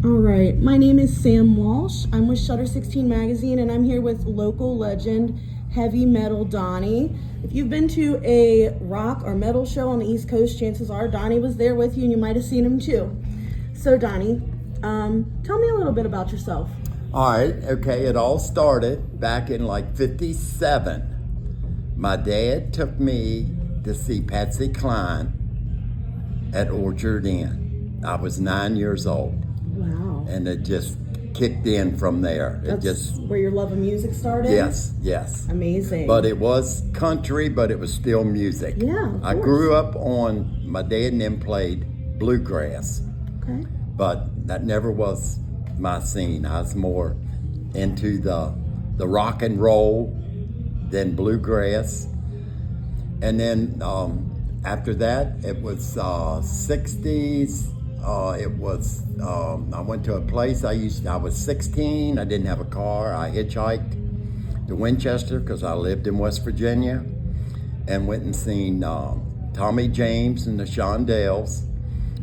All right, my name is Sam Walsh. I'm with Shutter 16 magazine, and I'm here with local legend Heavy Metal Donnie. If you've been to a rock or metal show on the East Coast, chances are Donnie was there with you, and you might have seen him too. So Donnie, tell me a little bit about yourself. All right, okay, it all started back in like 57. My dad took me to see Patsy Cline at Orchard Inn. I was 9 years old. Wow. And it just kicked in from there. That's where your love of music started? Yes. Amazing. But it was country, but it was still music. Yeah, of I course. grew up on, my dad and them played bluegrass. Okay. But that never was my scene. I was more into the rock and roll than bluegrass. And then after that, it was 60s. I went to a place I was 16. I didn't have a car. I hitchhiked to Winchester because I lived in West Virginia, and went and seen Tommy James and the Shondells,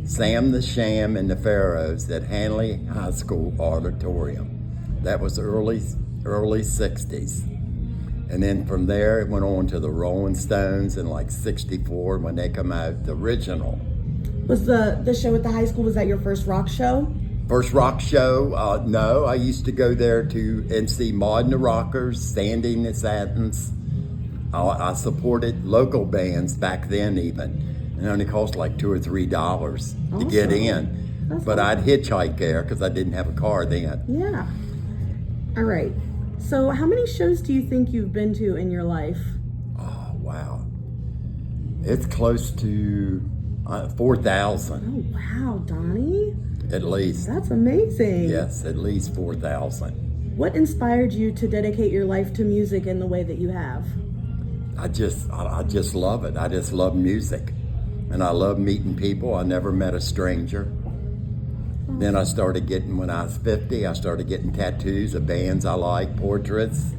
Sam the Sham and the Pharaohs at Hanley High School Auditorium. That was early 60s. And then from there, it went on to the Rolling Stones in like 64 when they come out, the original. Was the show at the high school, was that your first rock show? First rock show, no. I used to go there and see Maud and the Rockers, Sandy and the Satins. I supported local bands back then even. It only cost like $2 or $3 to get in. But I'd hitchhike there because I didn't have a car then. Yeah. All right. So how many shows do you think you've been to in your life? Oh, wow. It's close to 4,000. Oh, wow, Donnie. At least. That's amazing. Yes, at least 4,000. What inspired you to dedicate your life to music in the way that you have? I just love it. I just love music. And I love meeting people. I never met a stranger. Then I started getting, when I was 50, I started getting tattoos of bands I like, portraits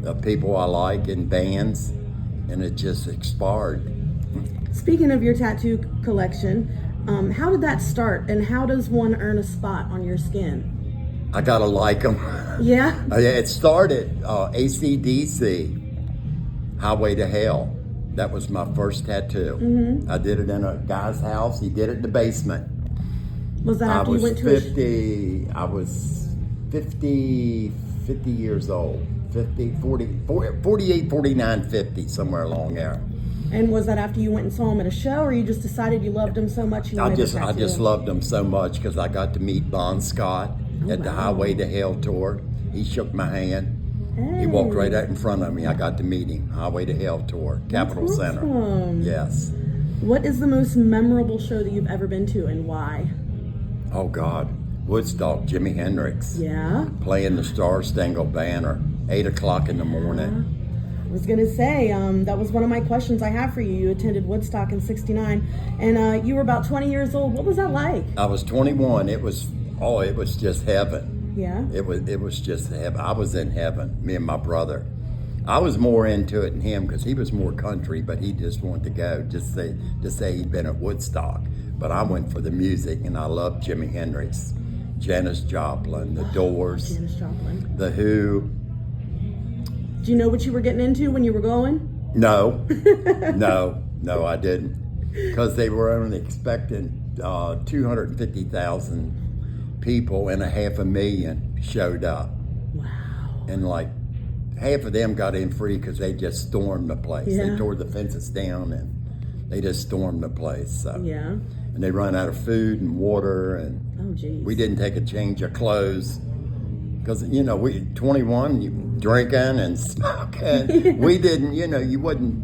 of people I like in bands, and it just expired. Speaking of your tattoo collection, how did that start, and how does one earn a spot on your skin? I gotta like them. Yeah? It started AC/DC, Highway to Hell. That was my first tattoo. Mm-hmm. I did it in a guy's house. He did it in the basement. Was that after you went to 50, I was 50 years old. 48, 49, 50, somewhere along there. And was that after you went and saw him at a show, or you just decided you loved him so much you wanted to tattoo I just him? loved him so much because I got to meet Bon Scott at the Highway to Hell tour. He shook my hand. Hey. He walked right out in front of me. I got to meet him. Highway to Hell tour, Capitol Center. Yes. What is the most memorable show that you've ever been to, and why? Oh God, Woodstock, Jimi Hendrix. Yeah? Playing the Star Spangled Banner, 8 o'clock in the morning. I was gonna say, that was one of my questions I have for you. You attended Woodstock in '69, and you were about 20 years old. What was that like? I was 21. It was just heaven. Yeah? It was just heaven. I was in heaven, me and my brother. I was more into it than him because he was more country, but he just wanted to go, just say he'd been at Woodstock. But I went for the music, and I loved Jimi Hendrix, Janis Joplin, The Doors, Janis Joplin. The Who. Do you know what you were getting into when you were going? No, no, I didn't, because they were only expecting 250,000 people, and 500,000 showed up. Wow. And like half of them got in free because they just stormed the place. Yeah. They tore the fences down and they just stormed the place. So. Yeah. And they run out of food and water, and Oh, geez. we didn't take a change of clothes because we 21, you drinking and smoking. We didn't, you wouldn't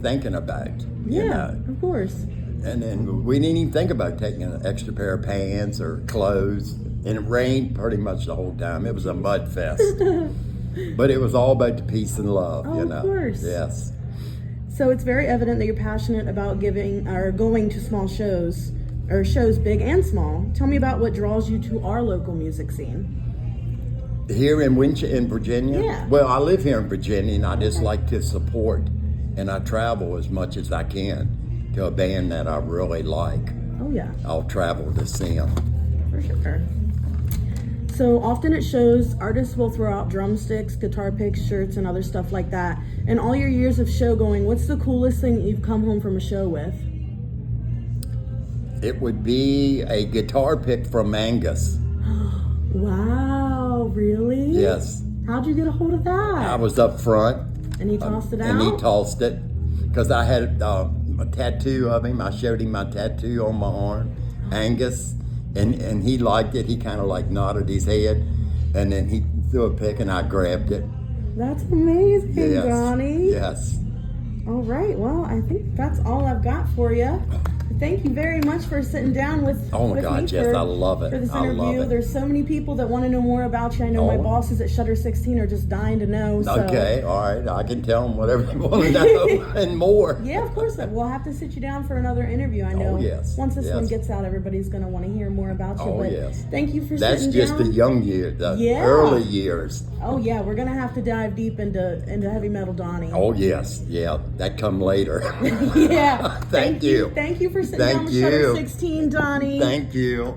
thinking about. Yeah, of course. And then we didn't even think about taking an extra pair of pants or clothes. And it rained pretty much the whole time. It was a mud fest. But it was all about the peace and love, Oh, of course. Yes. So it's very evident that you're passionate about giving or going to small shows, or shows big and small. Tell me about what draws you to our local music scene. Here in Virginia? Yeah. Well, I live here in Virginia, and I just like to support. And I travel as much as I can to a band that I really like. Oh, yeah. I'll travel to see them. For sure. So often at shows, artists will throw out drumsticks, guitar picks, shirts, and other stuff like that. In all your years of show going, what's the coolest thing you've come home from a show with? It would be a guitar pick from Angus. Wow, really? Yes. How'd you get a hold of that? I was up front. And he tossed it out? And he tossed it. Because I had a tattoo of him. I showed him my tattoo on my arm, Angus. And he liked it. He kind of like nodded his head. And then he threw a pick and I grabbed it. That's amazing, Yes. Donnie. Yes. All right, well, I think that's all I've got for you. Thank you very much for sitting down with Oh my with God, me Jess, I love it. for this I love interview. it. There's so many people that want to know more about you. I know my Oh. bosses at Shutter 16 are just dying to know. So. Okay, all right. I can tell them whatever they want to know and more. Yeah, of course. We'll have to sit you down for another interview. I know. Oh, yes. Once this Yes. one gets out, everybody's going to want to hear more about you. Oh, but yes. Thank you for That's sitting just down. the young years, the Yeah. early years. Oh yeah, we're gonna have to dive deep into Heavy Metal Donnie. Oh, yes. Yeah, that come later. Yeah. Thank you. Thank you for sitting Thank down with Shutter you. 16, Donnie. Thank you.